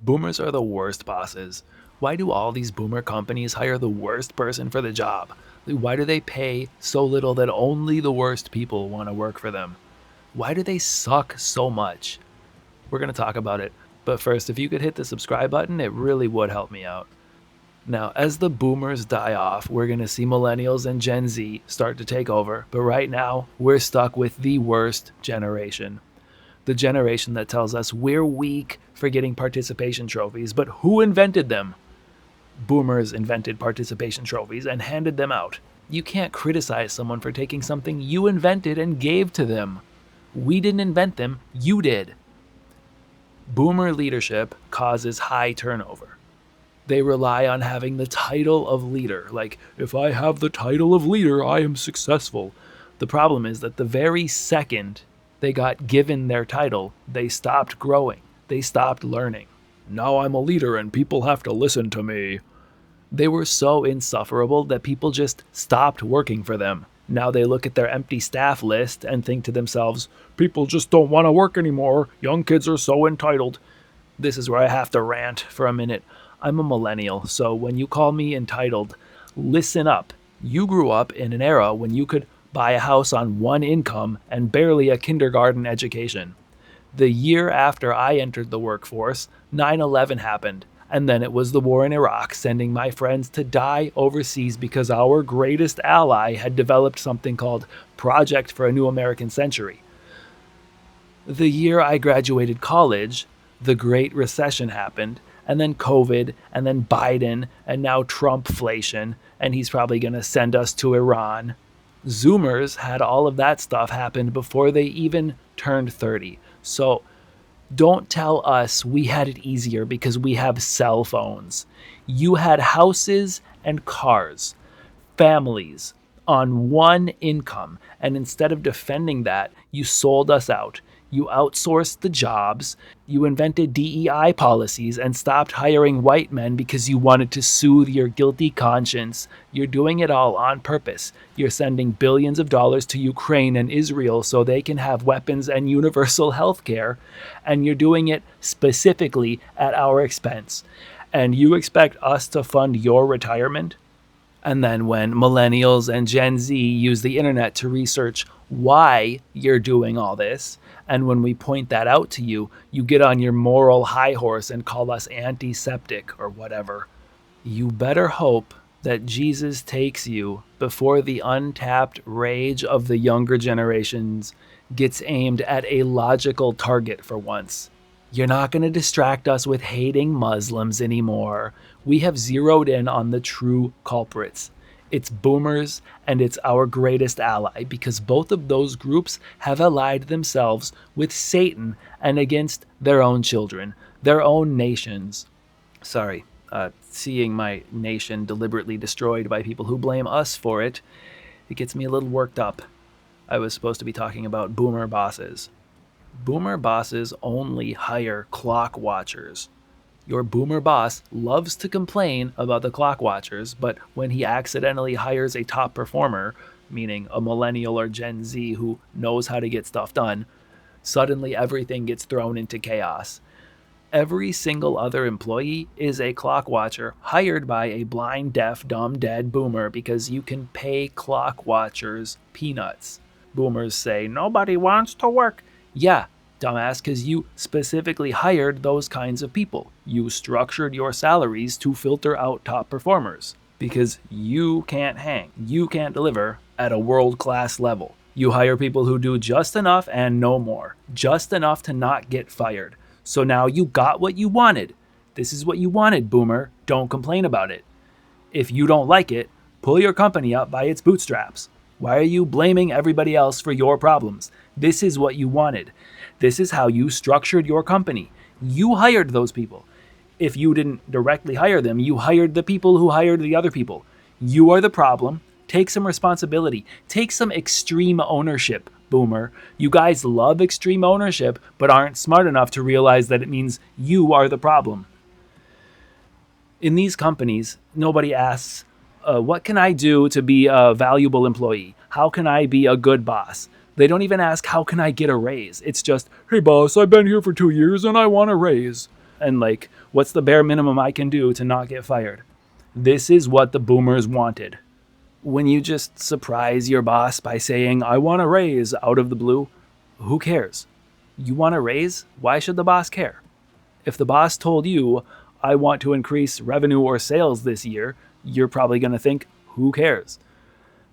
Boomers are the worst bosses. Why do all these boomer companies hire the worst person for the job? Why do they pay so little that only the worst people want to work for them? Why do they suck so much? We're going to talk about it. But first, if you could hit the subscribe button, it really would help me out. Now, as the boomers die off, we're going to see millennials and Gen Z start to take over. But right now, we're stuck with the worst generation. The generation that tells us we're weak for getting participation trophies, but who invented them? Boomers invented participation trophies and handed them out. You can't criticize someone for taking something you invented and gave to them. We didn't invent them, you did. Boomer leadership causes high turnover. They rely on having the title of leader. Like, if I have the title of leader, I am successful. The problem is that the very second they got given their title, they stopped growing. They stopped learning. Now I'm a leader and people have to listen to me. They were so insufferable that people just stopped working for them. Now they look at their empty staff list and think to themselves, people just don't want to work anymore. Young kids are so entitled. This is where I have to rant for a minute. I'm a millennial, so when you call me entitled, listen up. You grew up in an era when you could buy a house on one income and barely a kindergarten education. The year after I entered the workforce, 9/11 happened, and then it was the war in Iraq, sending my friends to die overseas because our greatest ally had developed something called Project for a New American Century. The year I graduated college, the Great Recession happened, and then COVID, and then Biden, and now Trumpflation, and he's probably going to send us to Iran. Zoomers had all of that stuff happen before they even turned 30. So don't tell us we had it easier because we have cell phones. You had houses and cars, families on one income, and instead of defending that, you sold us out. You outsourced the jobs, you invented DEI policies and stopped hiring white men because you wanted to soothe your guilty conscience. You're doing it all on purpose. You're sending billions of dollars to Ukraine and Israel so they can have weapons and universal health care, and you're doing it specifically at our expense. And you expect us to fund your retirement? And then when millennials and Gen Z use the internet to research why you're doing all this, and when we point that out to you, you get on your moral high horse and call us antiseptic or whatever. You better hope that Jesus takes you before the untapped rage of the younger generations gets aimed at a logical target for once. You're not going to distract us with hating Muslims anymore. We have zeroed in on the true culprits. It's boomers and it's our greatest ally because both of those groups have allied themselves with Satan and against their own children, their own nations. Sorry, seeing my nation deliberately destroyed by people who blame us for it, it gets me a little worked up. I was supposed to be talking about boomer bosses. Boomer bosses only hire clock watchers. Your boomer boss loves to complain about the clock watchers, but when he accidentally hires a top performer, meaning a millennial or Gen Z who knows how to get stuff done, suddenly everything gets thrown into chaos. Every single other employee is a clock watcher hired by a blind, deaf, dumb, dead boomer because you can pay clock watchers peanuts. Boomers say, nobody wants to work. Yeah, dumbass, because you specifically hired those kinds of people. You structured your salaries to filter out top performers because you can't hang. You can't deliver at a world-class level. You hire people who do just enough and no more. Just enough to not get fired. So now you got what you wanted. This is what you wanted, boomer. Don't complain about it. If you don't like it, pull your company up by its bootstraps. Why are you blaming everybody else for your problems? This is what you wanted. This is how you structured your company. You hired those people. If you didn't directly hire them, you hired the people who hired the other people. You are the problem. Take some responsibility. Take some extreme ownership, boomer. You guys love extreme ownership, but aren't smart enough to realize that it means you are the problem. In these companies, nobody asks, what can I do to be a valuable employee? How can I be a good boss? They don't even ask, how can I get a raise? It's just, hey boss, I've been here for 2 years and I want a raise. And like, what's the bare minimum I can do to not get fired? This is what the boomers wanted. When you just surprise your boss by saying, I want a raise out of the blue, who cares? You want a raise? Why should the boss care? If the boss told you, I want to increase revenue or sales this year, you're probably going to think, who cares?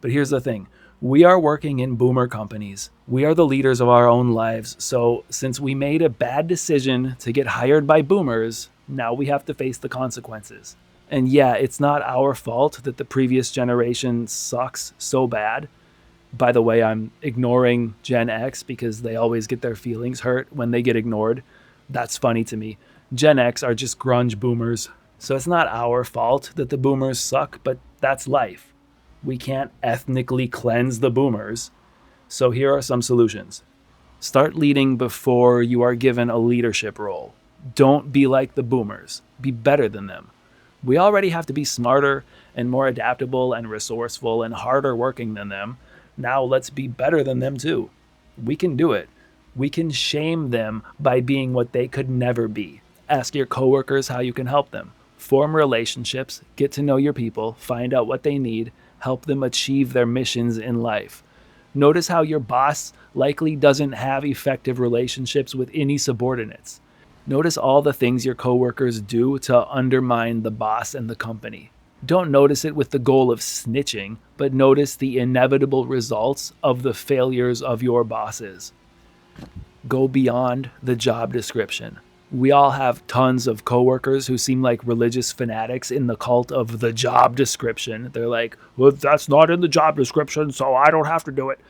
But here's the thing. We are working in boomer companies. We are the leaders of our own lives. So since we made a bad decision to get hired by boomers, now we have to face the consequences. And yeah, it's not our fault that the previous generation sucks so bad. By the way, I'm ignoring Gen X because they always get their feelings hurt when they get ignored. That's funny to me. Gen X are just grunge boomers. So it's not our fault that the boomers suck, but that's life. We can't ethnically cleanse the boomers. So here are some solutions. Start leading before you are given a leadership role. Don't be like the boomers. Be better than them. We already have to be smarter and more adaptable and resourceful and harder working than them. Now let's be better than them too. We can do it. We can shame them by being what they could never be. Ask your coworkers how you can help them. Form relationships, get to know your people, find out what they need, help them achieve their missions in life. Notice how your boss likely doesn't have effective relationships with any subordinates. Notice all the things your coworkers do to undermine the boss and the company. Don't notice it with the goal of snitching, but notice the inevitable results of the failures of your bosses. Go beyond the job description. We all have tons of coworkers who seem like religious fanatics in the cult of the job description. They're like, well, that's not in the job description, so I don't have to do it.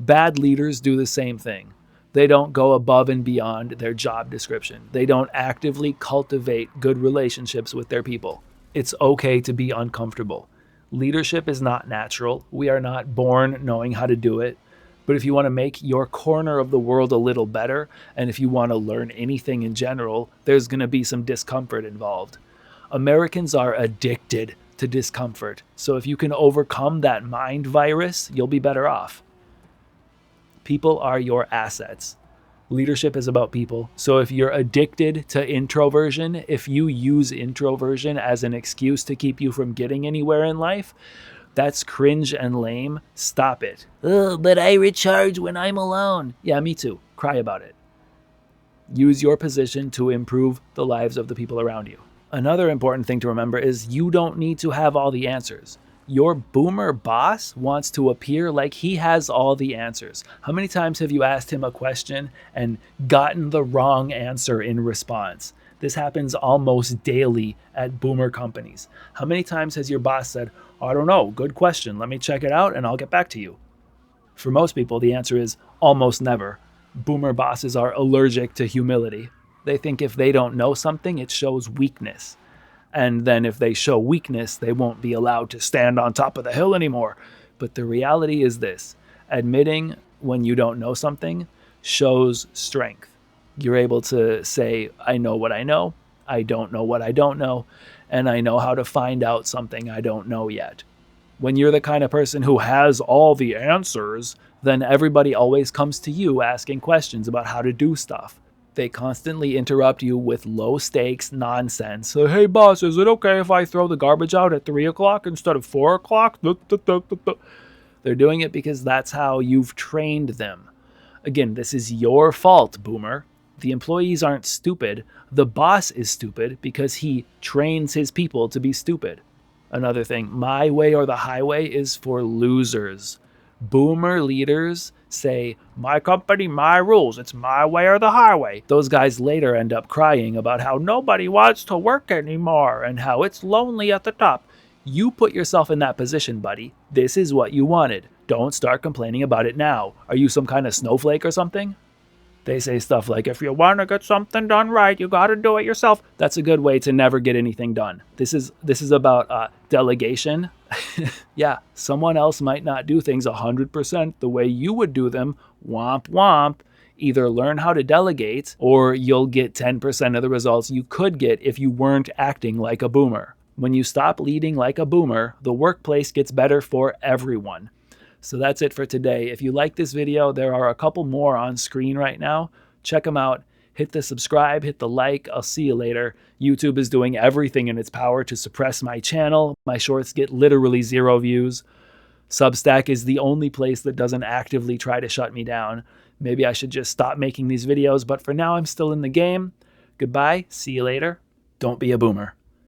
Bad leaders do the same thing. They don't go above and beyond their job description. They don't actively cultivate good relationships with their people. It's okay to be uncomfortable. Leadership is not natural. We are not born knowing how to do it. But if you want to make your corner of the world a little better, and if you want to learn anything in general, there's going to be some discomfort involved. Americans are addicted to discomfort. So if you can overcome that mind virus, you'll be better off. People are your assets. Leadership is about people. So if you're addicted to introversion, if you use introversion as an excuse to keep you from getting anywhere in life, that's cringe and lame. Stop it. Oh, but I recharge when I'm alone. Yeah, me too. Cry about it. Use your position to improve the lives of the people around you. Another important thing to remember is you don't need to have all the answers. Your boomer boss wants to appear like he has all the answers. How many times have you asked him a question and gotten the wrong answer in response? This happens almost daily at boomer companies. How many times has your boss said, I don't know, good question, let me check it out and I'll get back to you? For most people, the answer is almost never. Boomer bosses are allergic to humility. They think if they don't know something, it shows weakness. And then if they show weakness, they won't be allowed to stand on top of the hill anymore. But the reality is this: admitting when you don't know something shows strength. You're able to say, I know what I know, I don't know what I don't know, and I know how to find out something I don't know yet. When you're the kind of person who has all the answers, then everybody always comes to you asking questions about how to do stuff. They constantly interrupt you with low-stakes nonsense. So, hey, boss, is it okay if I throw the garbage out at 3 o'clock instead of 4 o'clock? They're doing it because that's how you've trained them. Again, this is your fault, boomer. The employees aren't stupid. The boss is stupid because he trains his people to be stupid. Another thing, my way or the highway is for losers. Boomer leaders say, my company, my rules, it's my way or the highway. Those guys later end up crying about how nobody wants to work anymore and how it's lonely at the top. You put yourself in that position, buddy. This is what you wanted. Don't start complaining about it now. Are you some kind of snowflake or something? They say stuff like, if you want to get something done right, you got to do it yourself. That's a good way to never get anything done. This is about delegation. Yeah, someone else might not do things 100% the way you would do them. Womp womp. Either learn how to delegate or you'll get 10% of the results you could get if you weren't acting like a boomer. When you stop leading like a boomer, the workplace gets better for everyone. So that's it for today. If you like this video, there are a couple more on screen right now. Check them out. Hit the subscribe, hit the like. I'll see you later. YouTube is doing everything in its power to suppress my channel. My shorts get literally 0 views. Substack is the only place that doesn't actively try to shut me down. Maybe I should just stop making these videos, but for now I'm still in the game. Goodbye, see you later. Don't be a boomer.